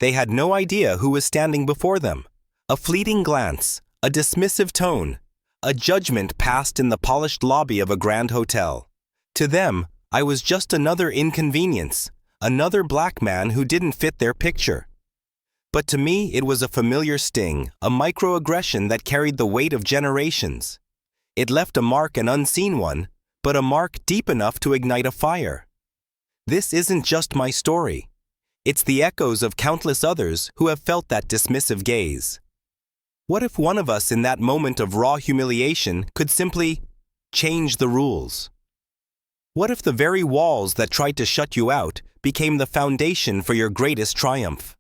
They had no idea who was standing before them. A fleeting glance, a dismissive tone, a judgment passed in the polished lobby of a grand hotel. To them, I was just another inconvenience, another black man who didn't fit their picture. But to me, it was a familiar sting, a microaggression that carried the weight of generations. It left a mark, an unseen one, but a mark deep enough to ignite a fire. This isn't just my story. It's the echoes of countless others who have felt that dismissive gaze. What if one of us in that moment of raw humiliation could simply change the rules? What if the very walls that tried to shut you out became the foundation for your greatest triumph?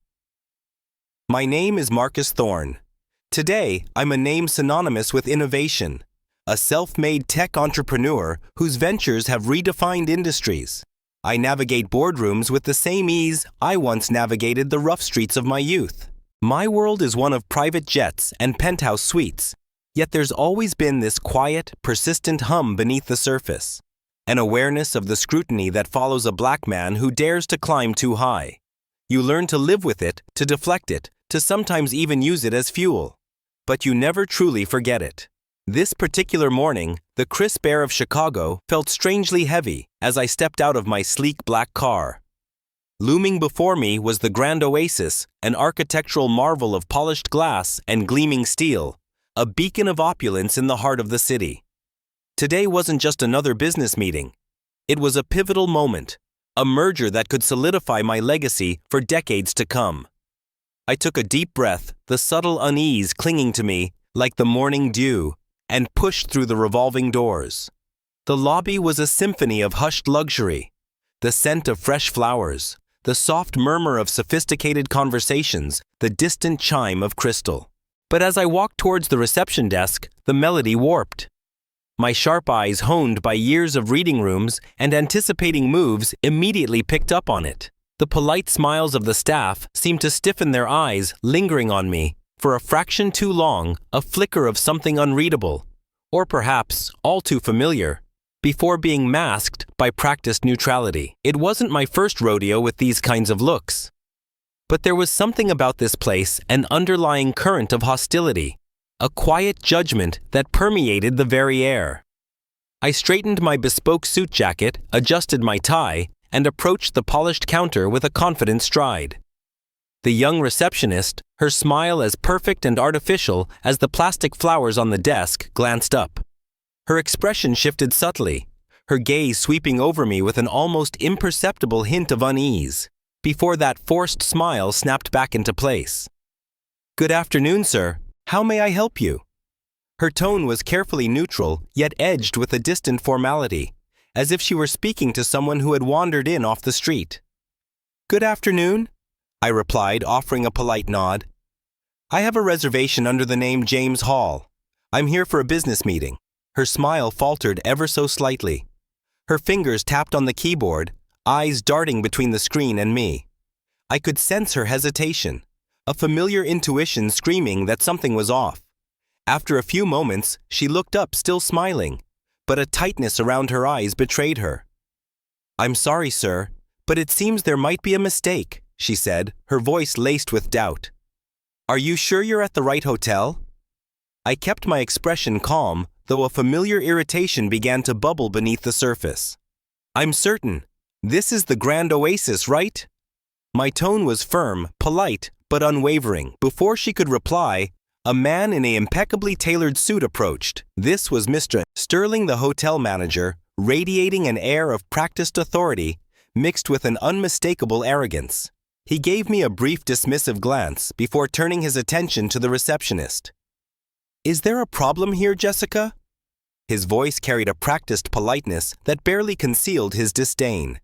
My name is Marcus Thorne. Today, I'm a name synonymous with innovation, a self-made tech entrepreneur whose ventures have redefined industries. I navigate boardrooms with the same ease I once navigated the rough streets of my youth. My world is one of private jets and penthouse suites, yet there's always been this quiet, persistent hum beneath the surface, an awareness of the scrutiny that follows a black man who dares to climb too high. You learn to live with it, to deflect it, to sometimes even use it as fuel. But you never truly forget it. This particular morning, the crisp air of Chicago felt strangely heavy as I stepped out of my sleek black car. Looming before me was the Grand Oasis, an architectural marvel of polished glass and gleaming steel, a beacon of opulence in the heart of the city. Today wasn't just another business meeting. It was a pivotal moment, a merger that could solidify my legacy for decades to come. I took a deep breath, the subtle unease clinging to me like the morning dew, and pushed through the revolving doors. The lobby was a symphony of hushed luxury, the scent of fresh flowers, the soft murmur of sophisticated conversations, the distant chime of crystal. But as I walked towards the reception desk, the melody warped. My sharp eyes, honed by years of reading rooms and anticipating moves, immediately picked up on it. The polite smiles of the staff seemed to stiffen their eyes, lingering on me, for a fraction too long, a flicker of something unreadable, or perhaps all too familiar, before being masked by practiced neutrality. It wasn't my first rodeo with these kinds of looks. But there was something about this place, an underlying current of hostility, a quiet judgment that permeated the very air. I straightened my bespoke suit jacket, adjusted my tie, and approached the polished counter with a confident stride. The young receptionist, her smile as perfect and artificial as the plastic flowers on the desk, glanced up. Her expression shifted subtly, her gaze sweeping over me with an almost imperceptible hint of unease, before that forced smile snapped back into place. "Good afternoon, sir. How may I help you?" Her tone was carefully neutral, yet edged with a distant formality, as if she were speaking to someone who had wandered in off the street. "Good afternoon," I replied, offering a polite nod. "I have a reservation under the name James Hall. I'm here for a business meeting." Her smile faltered ever so slightly. Her fingers tapped on the keyboard, eyes darting between the screen and me. I could sense her hesitation, a familiar intuition screaming that something was off. After a few moments, she looked up, still smiling, but a tightness around her eyes betrayed her. "I'm sorry, sir, but it seems there might be a mistake," she said, her voice laced with doubt. "Are you sure you're at the right hotel?" I kept my expression calm, though a familiar irritation began to bubble beneath the surface. "I'm certain. This is the Grand Oasis, right?" My tone was firm, polite, but unwavering. Before she could reply, a man in an impeccably tailored suit approached. This was Mr. Sterling, the hotel manager, radiating an air of practiced authority mixed with an unmistakable arrogance. He gave me a brief dismissive glance before turning his attention to the receptionist. "Is there a problem here, Jessica?" His voice carried a practiced politeness that barely concealed his disdain.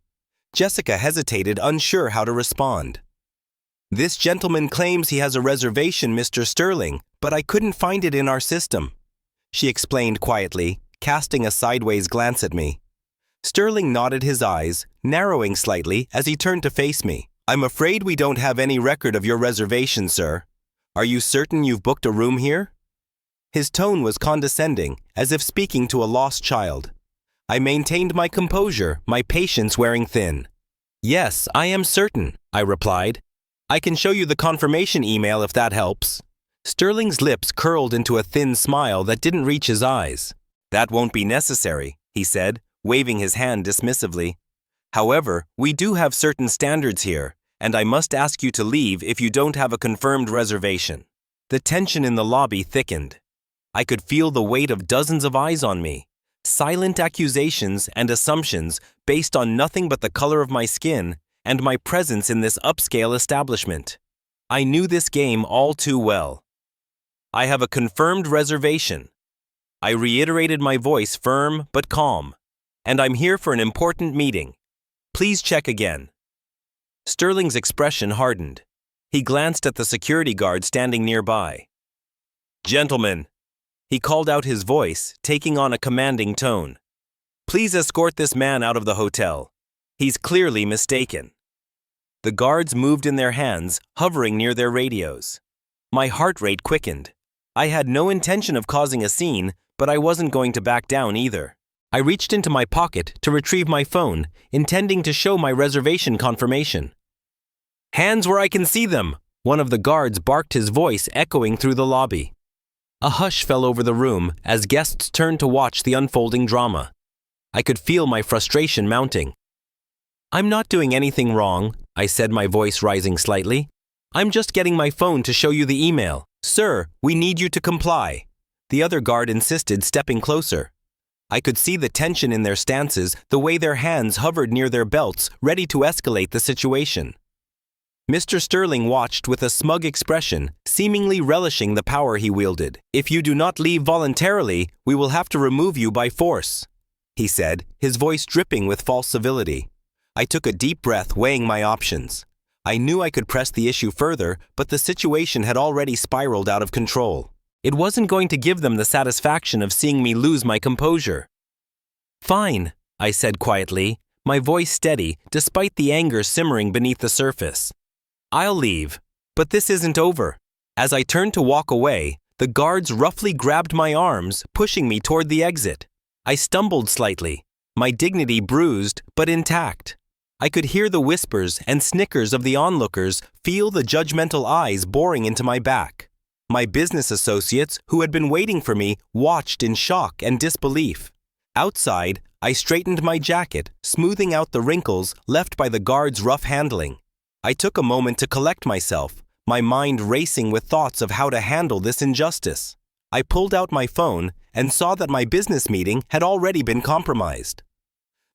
Jessica hesitated, unsure how to respond. "This gentleman claims he has a reservation, Mr. Sterling, but I couldn't find it in our system," she explained quietly, casting a sideways glance at me. Sterling nodded, his eyes narrowing slightly as he turned to face me. "I'm afraid we don't have any record of your reservation, sir. Are you certain you've booked a room here?" His tone was condescending, as if speaking to a lost child. I maintained my composure, my patience wearing thin. "Yes, I am certain," I replied. I can show you the confirmation email if that helps. Sterling's lips curled into a thin smile that didn't reach his eyes. That won't be necessary, he said, waving his hand dismissively. However, we do have certain standards here, and I must ask you to leave if you don't have a confirmed reservation. The tension in the lobby thickened. I could feel the weight of dozens of eyes on me, silent accusations and assumptions based on nothing but the color of my skin and my presence in this upscale establishment. I knew this game all too well. I have a confirmed reservation. I reiterated, my voice firm but calm, and I'm here for an important meeting. Please check again. Sterling's expression hardened. He glanced at the security guard standing nearby. Gentlemen, he called out, his voice taking on a commanding tone. Please escort this man out of the hotel. He's clearly mistaken. The guards moved in their hands, hovering near their radios. My heart rate quickened. I had no intention of causing a scene, but I wasn't going to back down either. I reached into my pocket to retrieve my phone, intending to show my reservation confirmation. Hands where I can see them! One of the guards barked, his voice echoing through the lobby. A hush fell over the room as guests turned to watch the unfolding drama. I could feel my frustration mounting. I'm not doing anything wrong, I said, my voice rising slightly. I'm just getting my phone to show you the email. Sir, we need you to comply. The other guard insisted, stepping closer. I could see the tension in their stances, the way their hands hovered near their belts, ready to escalate the situation. Mr. Sterling watched with a smug expression, seemingly relishing the power he wielded. If you do not leave voluntarily, we will have to remove you by force, he said, his voice dripping with false civility. I took a deep breath, weighing my options. I knew I could press the issue further, but the situation had already spiraled out of control. It wasn't going to give them the satisfaction of seeing me lose my composure. Fine, I said quietly, my voice steady despite the anger simmering beneath the surface. I'll leave, but this isn't over. As I turned to walk away, the guards roughly grabbed my arms, pushing me toward the exit. I stumbled slightly, my dignity bruised but intact. I could hear the whispers and snickers of the onlookers, feel the judgmental eyes boring into my back. My business associates, who had been waiting for me, watched in shock and disbelief. Outside, I straightened my jacket, smoothing out the wrinkles left by the guards' rough handling. I took a moment to collect myself, my mind racing with thoughts of how to handle this injustice. I pulled out my phone and saw that my business meeting had already been compromised.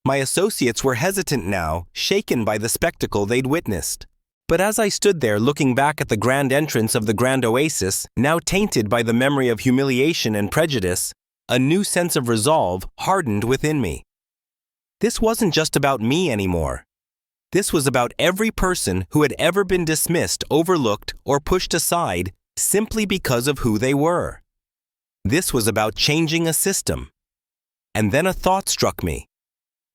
My associates were hesitant now, shaken by the spectacle they'd witnessed. But as I stood there looking back at the grand entrance of the Grand Oasis, now tainted by the memory of humiliation and prejudice, a new sense of resolve hardened within me. This wasn't just about me anymore. This was about every person who had ever been dismissed, overlooked, or pushed aside simply because of who they were. This was about changing a system. And then a thought struck me.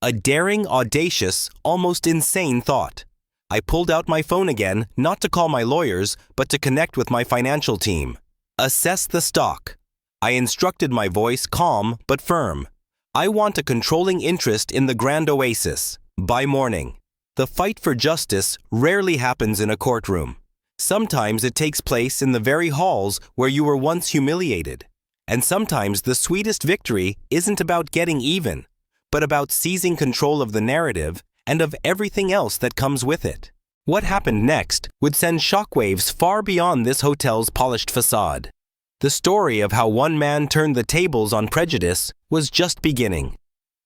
A daring, audacious, almost insane thought. I pulled out my phone again, not to call my lawyers, but to connect with my financial team. Assess the stock. I instructed, my voice calm but firm. I want a controlling interest in the Grand Oasis, by morning. The fight for justice rarely happens in a courtroom. Sometimes it takes place in the very halls where you were once humiliated. And sometimes the sweetest victory isn't about getting even, but about seizing control of the narrative and of everything else that comes with it. What happened next would send shockwaves far beyond this hotel's polished facade. The story of how one man turned the tables on prejudice was just beginning.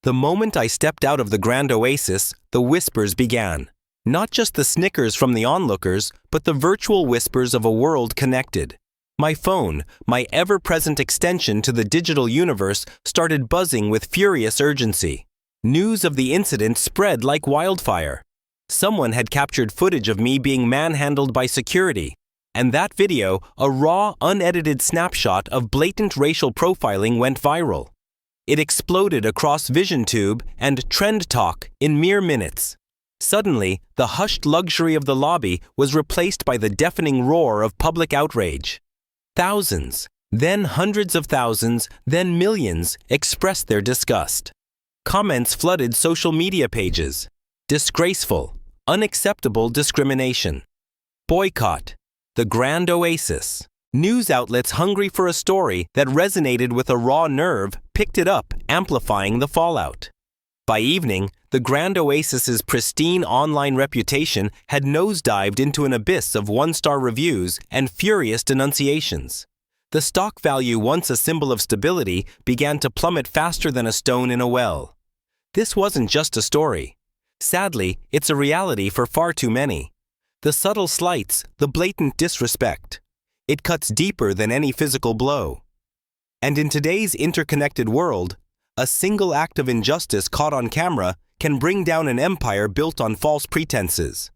The moment I stepped out of the Grand Oasis, the whispers began. Not just the snickers from the onlookers, but the virtual whispers of a world connected. My phone, my ever-present extension to the digital universe, started buzzing with furious urgency. News of the incident spread like wildfire. Someone had captured footage of me being manhandled by security, and that video, a raw, unedited snapshot of blatant racial profiling, went viral. It exploded across VisionTube and Trend Talk in mere minutes. Suddenly, the hushed luxury of the lobby was replaced by the deafening roar of public outrage. Thousands, then hundreds of thousands, then millions expressed their disgust. Comments flooded social media pages. Disgraceful, unacceptable discrimination. Boycott. The Grand Oasis. News outlets hungry for a story that resonated with a raw nerve picked it up, amplifying the fallout. By evening, the Grand Oasis's pristine online reputation had nosedived into an abyss of one-star reviews and furious denunciations. The stock value, once a symbol of stability, began to plummet faster than a stone in a well. This wasn't just a story. Sadly, it's a reality for far too many. The subtle slights, the blatant disrespect. It cuts deeper than any physical blow. And in today's interconnected world, a single act of injustice caught on camera can bring down an empire built on false pretenses.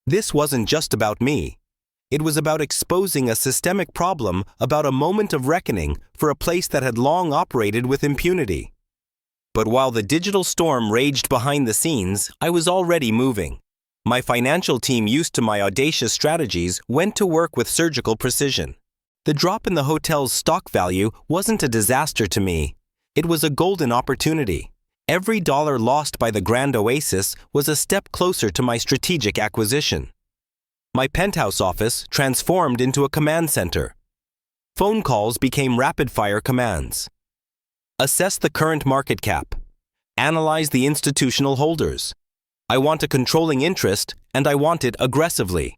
This wasn't just about me. It was about exposing a systemic problem, about a moment of reckoning for a place that had long operated with impunity. But while the digital storm raged behind the scenes, I was already moving. My financial team, used to my audacious strategies, went to work with surgical precision. The drop in the hotel's stock value wasn't a disaster to me. It was a golden opportunity. Every dollar lost by the Grand Oasis was a step closer to my strategic acquisition. My penthouse office transformed into a command center. Phone calls became rapid-fire commands. Assess the current market cap. Analyze the institutional holders. I want a controlling interest, and I want it aggressively.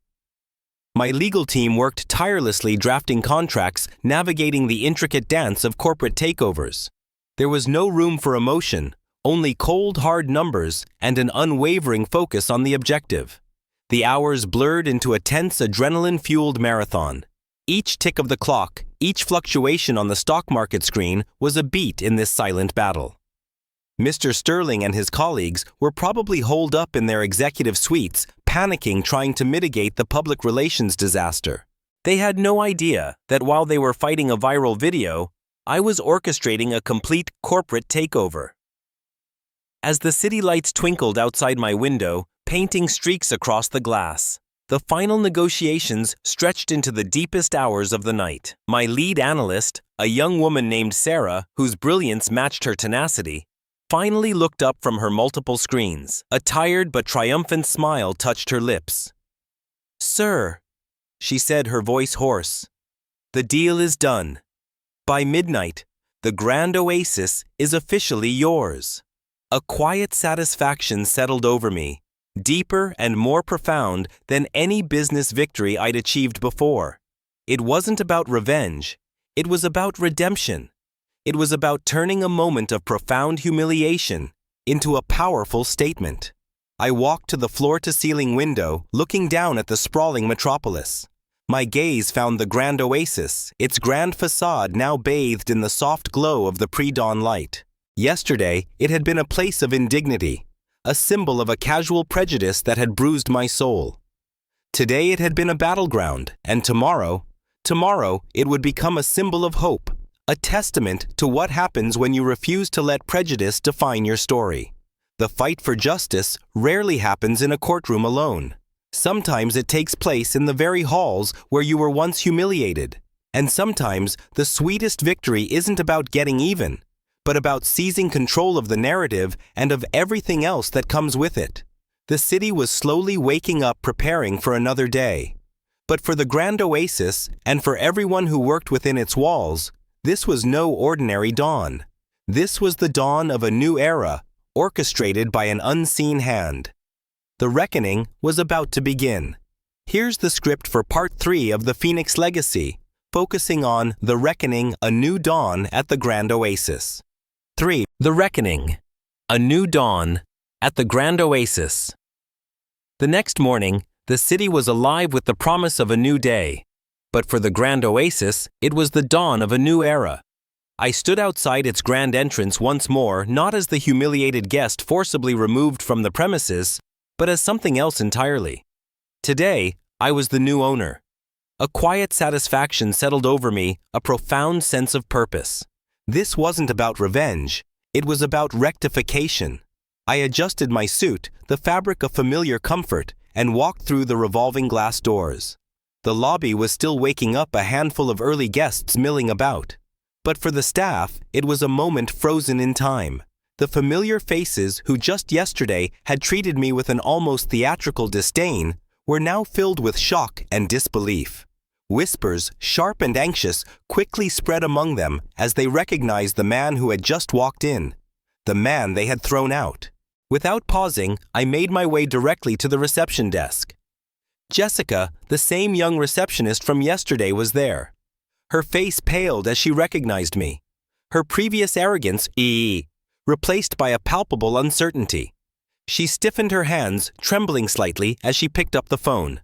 My legal team worked tirelessly drafting contracts, navigating the intricate dance of corporate takeovers. There was no room for emotion, only cold, hard numbers and an unwavering focus on the objective. The hours blurred into a tense, adrenaline-fueled marathon. Each tick of the clock, each fluctuation on the stock market screen was a beat in this silent battle. Mr. Sterling and his colleagues were probably holed up in their executive suites, panicking, trying to mitigate the public relations disaster. They had no idea that while they were fighting a viral video, I was orchestrating a complete corporate takeover. As the city lights twinkled outside my window, painting streaks across the glass, the final negotiations stretched into the deepest hours of the night. My lead analyst, a young woman named Sarah, whose brilliance matched her tenacity, finally looked up from her multiple screens. A tired but triumphant smile touched her lips. "Sir," she said, her voice hoarse, "the deal is done. By midnight, the Grand Oasis is officially yours." A quiet satisfaction settled over me, deeper and more profound than any business victory I'd achieved before. It wasn't about revenge. It was about redemption. It was about turning a moment of profound humiliation into a powerful statement. I walked to the floor-to-ceiling window, looking down at the sprawling metropolis. My gaze found the Grand Oasis, its grand facade now bathed in the soft glow of the pre-dawn light. Yesterday, it had been a place of indignity, a symbol of a casual prejudice that had bruised my soul. Today it had been a battleground, and tomorrow it would become a symbol of hope, a testament to what happens when you refuse to let prejudice define your story. The fight for justice rarely happens in a courtroom alone. Sometimes it takes place in the very halls where you were once humiliated. And sometimes the sweetest victory isn't about getting even, but about seizing control of the narrative and of everything else that comes with it. The city was slowly waking up, preparing for another day. But for the Grand Oasis, and for everyone who worked within its walls, this was no ordinary dawn. This was the dawn of a new era, orchestrated by an unseen hand. The reckoning was about to begin. Here's the script for Part 3 of The Phoenix Legacy, focusing on The Reckoning, A New Dawn at the Grand Oasis. 3. The Reckoning, A New Dawn at the Grand Oasis. The next morning, the city was alive with the promise of a new day. But for the Grand Oasis, it was the dawn of a new era. I stood outside its grand entrance once more, not as the humiliated guest forcibly removed from the premises, but as something else entirely. Today, I was the new owner. A quiet satisfaction settled over me, a profound sense of purpose. This wasn't about revenge. It was about rectification. I adjusted my suit, the fabric of familiar comfort, and walked through the revolving glass doors. The lobby was still waking up, a handful of early guests milling about. But for the staff, it was a moment frozen in time. The familiar faces who just yesterday had treated me with an almost theatrical disdain were now filled with shock and disbelief. Whispers, sharp and anxious, quickly spread among them as they recognized the man who had just walked in, the man they had thrown out. Without pausing, I made my way directly to the reception desk. Jessica, the same young receptionist from yesterday, was there. Her face paled as she recognized me. Her previous arrogance, replaced by a palpable uncertainty. She stiffened her hands, trembling slightly as she picked up the phone.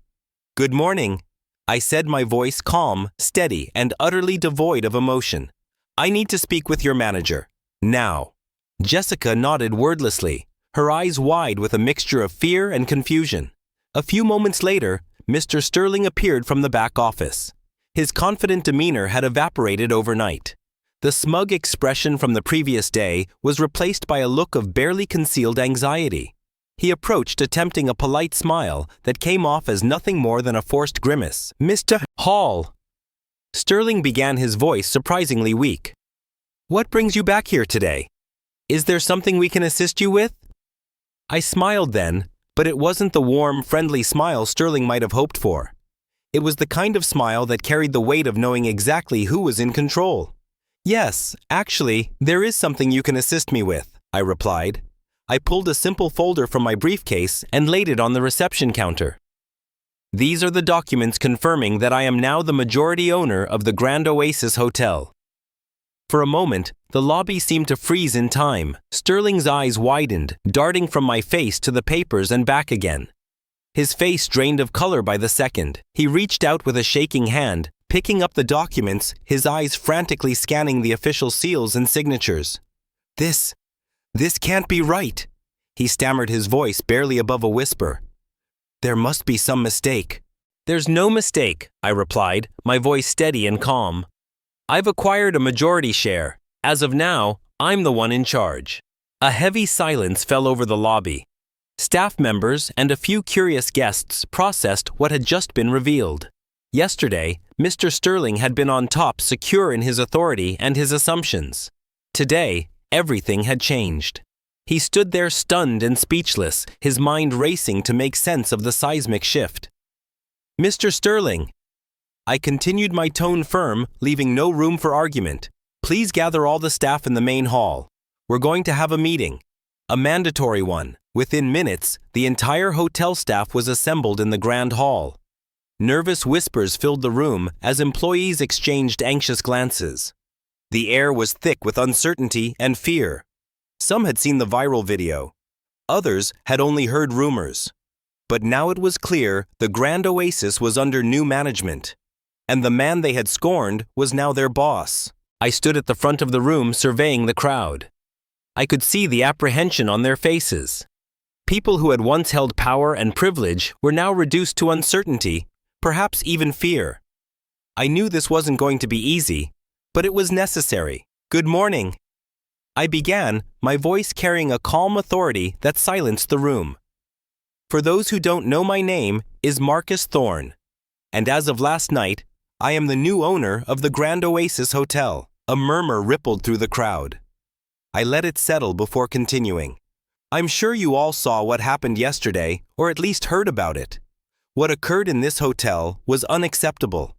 "Good morning," I said, my voice calm, steady, and utterly devoid of emotion. "I need to speak with your manager. Now." Jessica nodded wordlessly, her eyes wide with a mixture of fear and confusion. A few moments later, Mr. Sterling appeared from the back office. His confident demeanor had evaporated overnight. The smug expression from the previous day was replaced by a look of barely concealed anxiety. He approached, attempting a polite smile that came off as nothing more than a forced grimace. "Mr. Hall." Sterling began, his voice surprisingly weak. "What brings you back here today? Is there something we can assist you with?" I smiled then, but it wasn't the warm, friendly smile Sterling might have hoped for. It was the kind of smile that carried the weight of knowing exactly who was in control. "Yes, actually, there is something you can assist me with," I replied. I pulled a simple folder from my briefcase and laid it on the reception counter. "These are the documents confirming that I am now the majority owner of the Grand Oasis Hotel." For a moment, the lobby seemed to freeze in time. Sterling's eyes widened, darting from my face to the papers and back again. His face drained of color by the second. He reached out with a shaking hand, picking up the documents, his eyes frantically scanning the official seals and signatures. This can't be right," he stammered, his voice barely above a whisper. "There must be some mistake." "There's no mistake," I replied, my voice steady and calm. "I've acquired a majority share. As of now, I'm the one in charge." A heavy silence fell over the lobby. Staff members and a few curious guests processed what had just been revealed. Yesterday, Mr. Sterling had been on top, secure in his authority and his assumptions. Today, everything had changed. He stood there stunned and speechless, his mind racing to make sense of the seismic shift. "Mr. Sterling," I continued, my tone firm, leaving no room for argument, "please gather all the staff in the main hall. We're going to have a meeting. A mandatory one." Within minutes, the entire hotel staff was assembled in the grand hall. Nervous whispers filled the room as employees exchanged anxious glances. The air was thick with uncertainty and fear. Some had seen the viral video. Others had only heard rumors. But now it was clear the Grand Oasis was under new management. And the man they had scorned was now their boss. I stood at the front of the room surveying the crowd. I could see the apprehension on their faces. People who had once held power and privilege were now reduced to uncertainty, perhaps even fear. I knew this wasn't going to be easy, but it was necessary. "Good morning," I began, my voice carrying a calm authority that silenced the room. "For those who don't know, my name is Marcus Thorne, and as of last night, I am the new owner of the Grand Oasis Hotel." A murmur rippled through the crowd. I let it settle before continuing. "I'm sure you all saw what happened yesterday, or at least heard about it. What occurred in this hotel was unacceptable.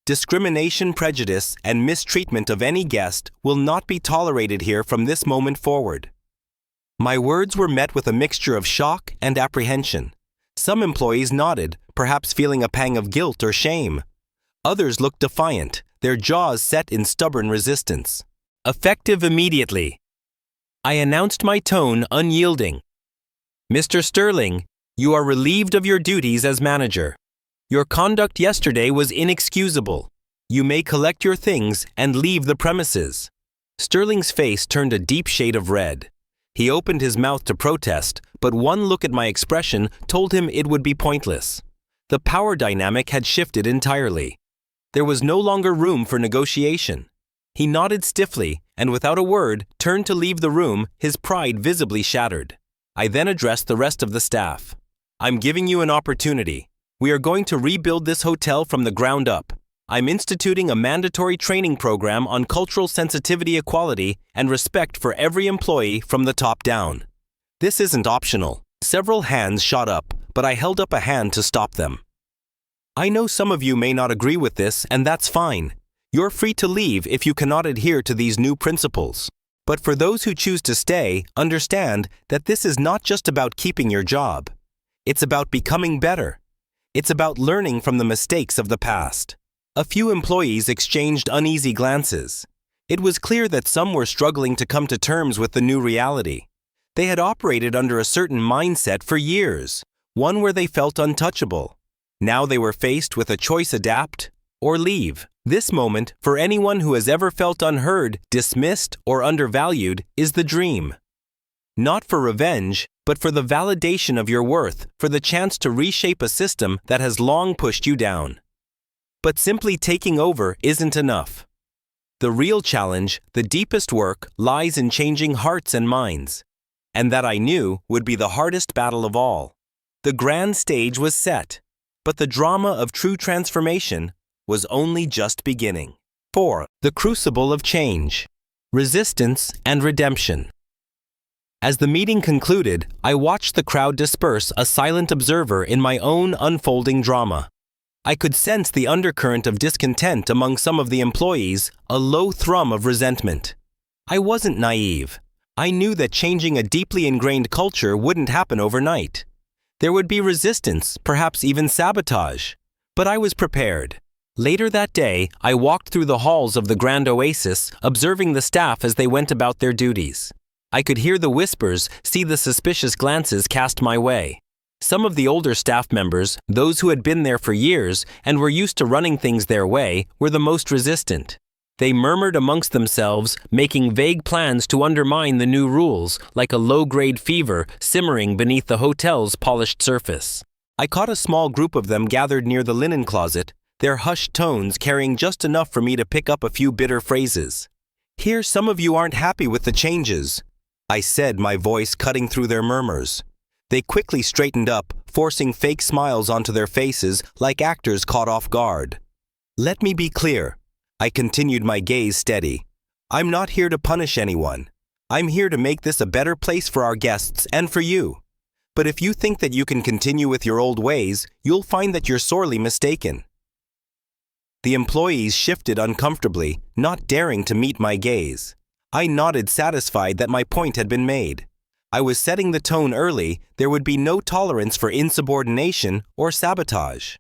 Discrimination, prejudice, and mistreatment of any guest will not be tolerated here from this moment forward." My words were met with a mixture of shock and apprehension. Some employees nodded, perhaps feeling a pang of guilt or shame. Others looked defiant, their jaws set in stubborn resistance. "Effective immediately," I announced, my tone unyielding. "Mr. Sterling, you are relieved of your duties as manager. Your conduct yesterday was inexcusable. You may collect your things and leave the premises." Sterling's face turned a deep shade of red. He opened his mouth to protest, but one look at my expression told him it would be pointless. The power dynamic had shifted entirely. There was no longer room for negotiation. He nodded stiffly and without a word turned to leave the room, his pride visibly shattered. I then addressed the rest of the staff. "I'm giving you an opportunity. We are going to rebuild this hotel from the ground up. I'm instituting a mandatory training program on cultural sensitivity, equality, and respect for every employee from the top down. This isn't optional." Several hands shot up, but I held up a hand to stop them. I know some of you may not agree with this, and that's fine. You're free to leave if you cannot adhere to these new principles. But for those who choose to stay, understand that this is not just about keeping your job. It's about becoming better. It's about learning from the mistakes of the past. A few employees exchanged uneasy glances. It was clear that some were struggling to come to terms with the new reality. They had operated under a certain mindset for years, one where they felt untouchable. Now they were faced with a choice: adapt or leave. This moment, for anyone who has ever felt unheard, dismissed, or undervalued, is the dream. Not for revenge, but for the validation of your worth, for the chance to reshape a system that has long pushed you down. But simply taking over isn't enough. The real challenge, the deepest work, lies in changing hearts and minds. And that I knew would be the hardest battle of all. The grand stage was set, but the drama of true transformation was only just beginning. 4. The crucible of change. Resistance and redemption. As the meeting concluded, I watched the crowd disperse, a silent observer in my own unfolding drama. I could sense the undercurrent of discontent among some of the employees, a low thrum of resentment. I wasn't naive. I knew that changing a deeply ingrained culture wouldn't happen overnight. There would be resistance, perhaps even sabotage. But I was prepared. Later that day, I walked through the halls of the Grand Oasis, observing the staff as they went about their duties. I could hear the whispers, see the suspicious glances cast my way. Some of the older staff members, those who had been there for years and were used to running things their way, were the most resistant. They murmured amongst themselves, making vague plans to undermine the new rules, like a low-grade fever simmering beneath the hotel's polished surface. I caught a small group of them gathered near the linen closet, their hushed tones carrying just enough for me to pick up a few bitter phrases. "Here, some of you aren't happy with the changes," I said, my voice cutting through their murmurs. They quickly straightened up, forcing fake smiles onto their faces like actors caught off guard. "Let me be clear," I continued, my gaze steady. "I'm not here to punish anyone. I'm here to make this a better place for our guests and for you. But if you think that you can continue with your old ways, you'll find that you're sorely mistaken." The employees shifted uncomfortably, not daring to meet my gaze. I nodded, satisfied that my point had been made. I was setting the tone early. There would be no tolerance for insubordination or sabotage.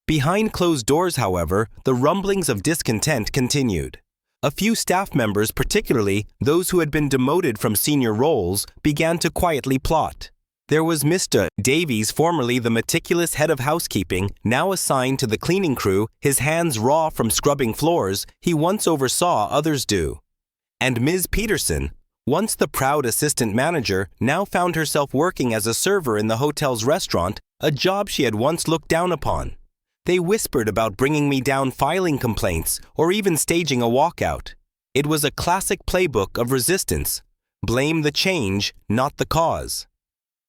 Behind closed doors, however, the rumblings of discontent continued. A few staff members, particularly those who had been demoted from senior roles, began to quietly plot. There was Mr. Davies, formerly the meticulous head of housekeeping, now assigned to the cleaning crew, his hands raw from scrubbing floors he once oversaw others do. And Ms. Peterson, once the proud assistant manager, now found herself working as a server in the hotel's restaurant, a job she had once looked down upon. They whispered about bringing me down, filing complaints, or even staging a walkout. It was a classic playbook of resistance. Blame the change, not the cause.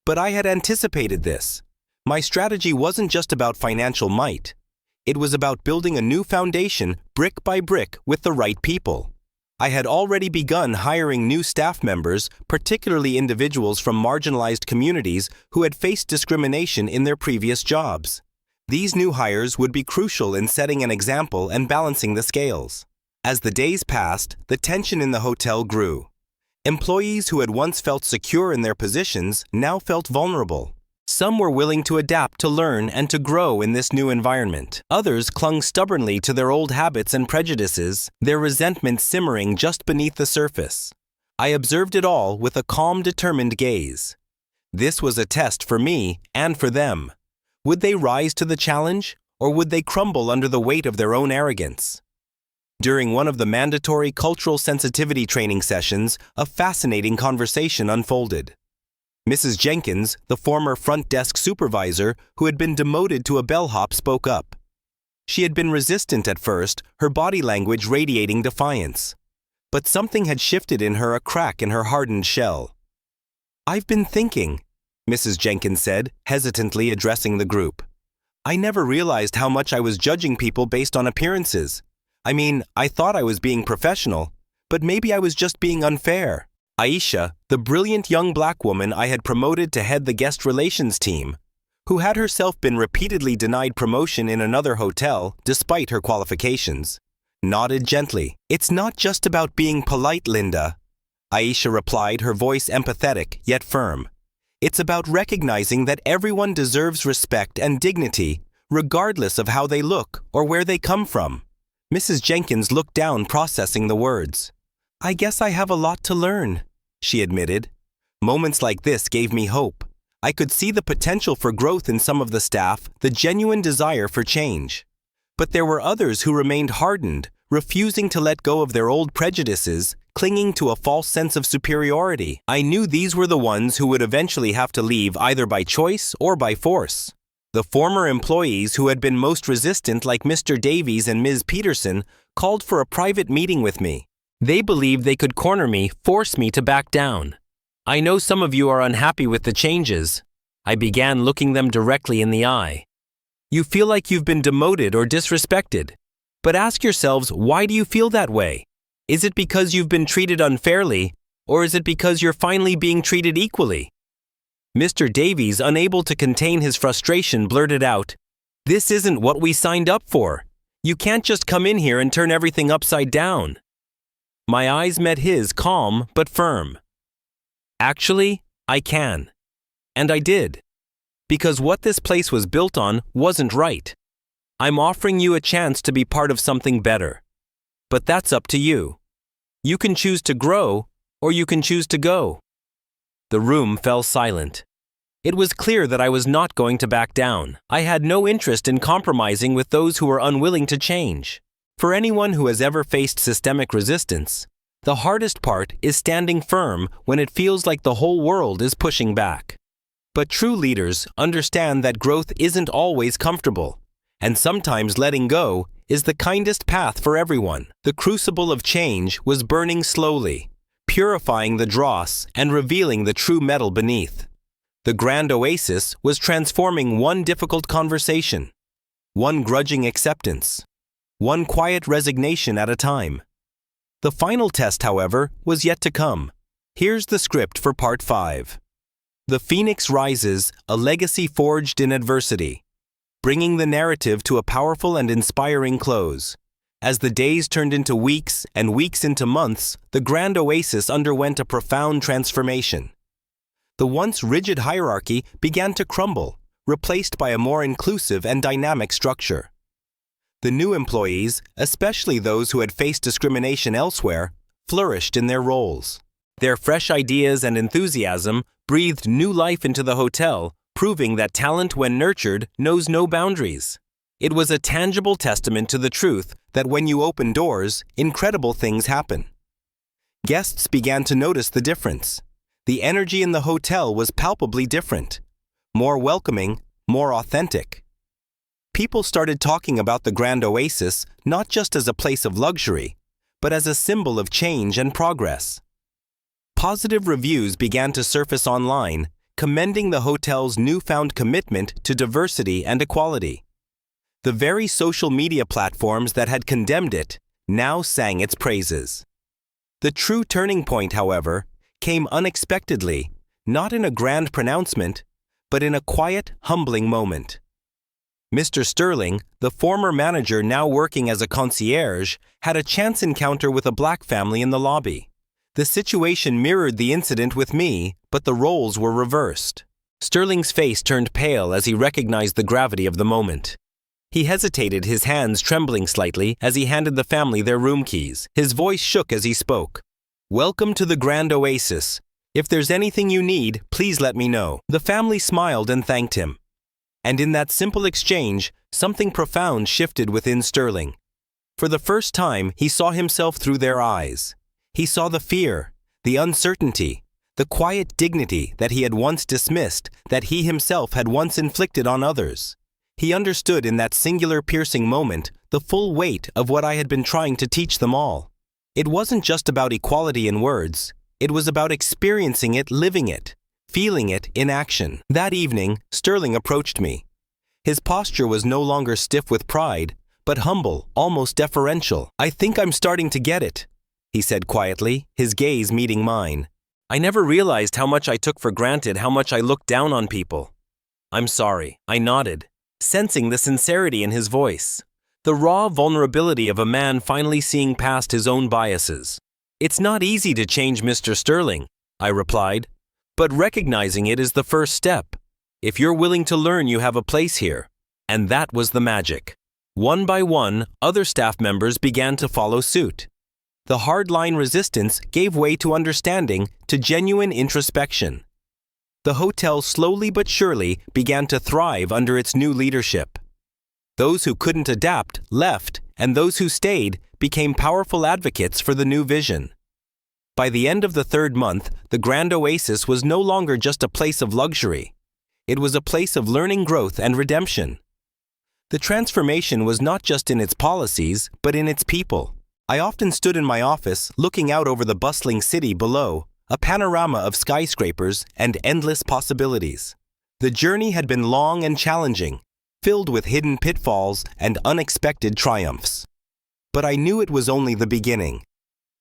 But I had anticipated this. My strategy wasn't just about financial might. It was about building a new foundation, brick by brick, with the right people. I had already begun hiring new staff members, particularly individuals from marginalized communities who had faced discrimination in their previous jobs. These new hires would be crucial in setting an example and balancing the scales. As the days passed, the tension in the hotel grew. Employees who had once felt secure in their positions now felt vulnerable. Some were willing to adapt, to learn, and to grow in this new environment. Others clung stubbornly to their old habits and prejudices, their resentment simmering just beneath the surface. I observed it all with a calm, determined gaze. This was a test for me and for them. Would they rise to the challenge, or would they crumble under the weight of their own arrogance? During one of the mandatory cultural sensitivity training sessions, a fascinating conversation unfolded. Mrs. Jenkins, the former front desk supervisor who had been demoted to a bellhop, spoke up. She had been resistant at first, her body language radiating defiance. But something had shifted in her, a crack in her hardened shell. "I've been thinking," Mrs. Jenkins said, hesitantly addressing the group. "I never realized how much I was judging people based on appearances. I mean, I thought I was being professional, but maybe I was just being unfair." Aisha, the brilliant young black woman I had promoted to head the guest relations team, who had herself been repeatedly denied promotion in another hotel despite her qualifications, nodded gently. "It's not just about being polite, Linda," Aisha replied, her voice empathetic yet firm. "It's about recognizing that everyone deserves respect and dignity, regardless of how they look or where they come from." Mrs. Jenkins looked down, processing the words. "I guess I have a lot to learn," she admitted. Moments like this gave me hope. I could see the potential for growth in some of the staff, the genuine desire for change. But there were others who remained hardened, refusing to let go of their old prejudices, clinging to a false sense of superiority. I knew these were the ones who would eventually have to leave either by choice or by force. The former employees who had been most resistant, like Mr. Davies and Ms. Peterson, called for a private meeting with me. They believed they could corner me, force me to back down. "I know some of you are unhappy with the changes." I began, looking them directly in the eye. "You feel like you've been demoted or disrespected. But ask yourselves, why do you feel that way? Is it because you've been treated unfairly, or is it because you're finally being treated equally?" Mr. Davies, unable to contain his frustration, blurted out, "This isn't what we signed up for. You can't just come in here and turn everything upside down." My eyes met his, calm but firm. "Actually, I can. And I did. Because what this place was built on wasn't right. I'm offering you a chance to be part of something better. But that's up to you. You can choose to grow, or you can choose to go." The room fell silent. It was clear that I was not going to back down. I had no interest in compromising with those who were unwilling to change. For anyone who has ever faced systemic resistance, the hardest part is standing firm when it feels like the whole world is pushing back. But true leaders understand that growth isn't always comfortable, and sometimes letting go is the kindest path for everyone. The crucible of change was burning slowly, purifying the dross and revealing the true metal beneath. The grand oasis was transforming one difficult conversation, one grudging acceptance, one quiet resignation at a time. The final test, however, was yet to come. Here's the script for Part 5. The Phoenix rises, a legacy forged in adversity, bringing the narrative to a powerful and inspiring close. As the days turned into weeks and weeks into months, the grand oasis underwent a profound transformation. The once rigid hierarchy began to crumble, replaced by a more inclusive and dynamic structure. The new employees, especially those who had faced discrimination elsewhere, flourished in their roles. Their fresh ideas and enthusiasm breathed new life into the hotel, proving that talent, when nurtured, knows no boundaries. It was a tangible testament to the truth that when you open doors, incredible things happen. Guests began to notice the difference. The energy in the hotel was palpably different, more welcoming, more authentic. People started talking about the Grand Oasis not just as a place of luxury, but as a symbol of change and progress. Positive reviews began to surface online, commending the hotel's newfound commitment to diversity and equality. The very social media platforms that had condemned it now sang its praises. The true turning point, however, came unexpectedly, not in a grand pronouncement, but in a quiet, humbling moment. Mr. Sterling, the former manager now working as a concierge, had a chance encounter with a black family in the lobby. The situation mirrored the incident with me, but the roles were reversed. Sterling's face turned pale as he recognized the gravity of the moment. He hesitated, his hands trembling slightly as he handed the family their room keys. His voice shook as he spoke. "Welcome to the Grand Oasis. If there's anything you need, please let me know." The family smiled and thanked him. And in that simple exchange, something profound shifted within Sterling. For the first time, he saw himself through their eyes. He saw the fear, the uncertainty, the quiet dignity that he had once dismissed, that he himself had once inflicted on others. He understood in that singular piercing moment the full weight of what I had been trying to teach them all. It wasn't just about equality in words. It was about experiencing it, living it, feeling it in action. That evening, Sterling approached me. His posture was no longer stiff with pride, but humble, almost deferential. "I think I'm starting to get it," he said quietly, his gaze meeting mine. "I never realized how much I took for granted, how much I looked down on people. "I'm sorry," I nodded, sensing the sincerity in his voice, the raw vulnerability of a man finally seeing past his own biases. "It's not easy to change, Mr. Sterling," I replied, "but recognizing it is the first step. If you're willing to learn, you have a place here." And that was the magic. One by one, other staff members began to follow suit. The hardline resistance gave way to understanding, to genuine introspection. The hotel slowly but surely began to thrive under its new leadership. Those who couldn't adapt left, and those who stayed became powerful advocates for the new vision. By the end of the third month, the Grand Oasis was no longer just a place of luxury. It was a place of learning, growth, and redemption. The transformation was not just in its policies, but in its people. I often stood in my office, looking out over the bustling city below, a panorama of skyscrapers and endless possibilities. The journey had been long and challenging, filled with hidden pitfalls and unexpected triumphs. But I knew it was only the beginning.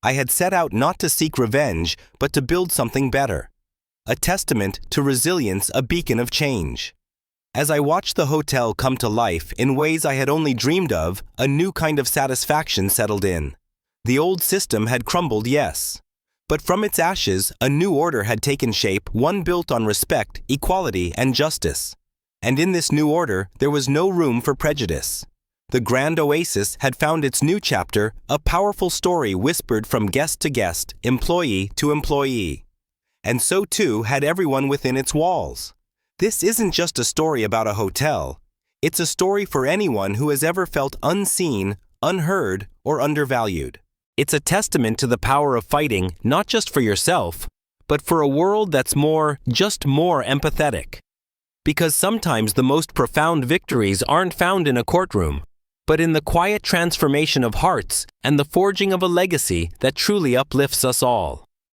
I had set out not to seek revenge, but to build something better. A testament to resilience, a beacon of change. As I watched the hotel come to life in ways I had only dreamed of, a new kind of satisfaction settled in. The old system had crumbled, yes. But from its ashes, a new order had taken shape, one built on respect, equality, and justice. And in this new order, there was no room for prejudice. The Grand Oasis had found its new chapter, a powerful story whispered from guest to guest, employee to employee. And so too had everyone within its walls. This isn't just a story about a hotel. It's a story for anyone who has ever felt unseen, unheard, or undervalued. It's a testament to the power of fighting, not just for yourself, but for a world that's just more empathetic. Because sometimes the most profound victories aren't found in a courtroom, but in the quiet transformation of hearts and the forging of a legacy that truly uplifts us all.